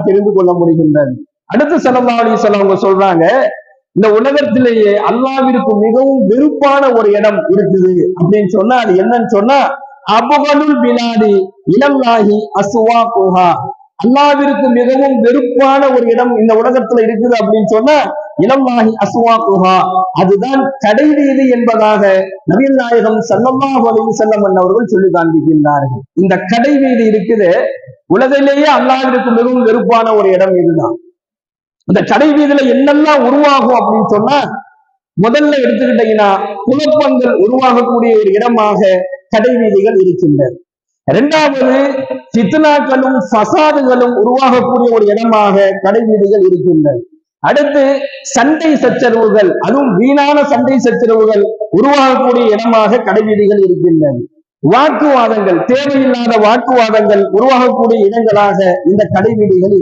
தெரிந்து கொள்ள முடிகின்றது. அடுத்து ஸல்லல்லாஹு அலைஹி வஸல்லம் அவங்க சொல்றாங்க, இந்த உலகத்திலேயே அல்லாஹ்விற்கு மிகவும் வெறுப்பான ஒரு இடம் இருக்குது அப்படின்னு சொன்னா அது என்னன்னு சொன்னா அபகலுல் பிலாதி இலல்லாஹி அஸ்வாகுஹா. அல்லாஹ்விற்கு மிகவும் வெறுப்பான ஒரு இடம் இந்த உலகத்துல இருக்குது அப்படின்னு சொன்னா இலல்லாஹி அஸ்வாகுஹா, அதுதான் கடை வீதி என்பதாக நபிகள் நாயகம் ஸல்லல்லாஹு அலைஹி வஸல்லம் அவர்கள் சொல்லி காண்பிக்கின்றார்கள். இந்த கடை வீதி இருக்குது, உலகிலேயே அல்லாஹ்விற்கு மிகவும் வெறுப்பான ஒரு இடம் இதுதான். இந்த கடை வீதியில என்னெல்லாம் உருவாகும் அப்படின்னு சொன்னா, முதல்ல எடுத்துக்கிட்டீங்கன்னா குழப்பங்கள் உருவாகக்கூடிய ஒரு இடமாக கடை வீதிகள் இருக்கின்றது. இரண்டாவது, ஃபித்னாக்களும் ஃபசாதுகளும் உருவாகக்கூடிய ஒரு இடமாக கடை வீதிகள் இருக்கின்றது. அடுத்து, சண்டை சச்சரவுகள், அதுவும் வீணான சண்டை சச்சரவுகள் உருவாகக்கூடிய இடமாக கடை வீதிகள் இருக்கின்றது. வாக்குவாதங்கள், தேவையில்லாத வாக்குவாதங்கள் உருவாகக்கூடிய இடங்களாக இந்த கடை வீதிகள்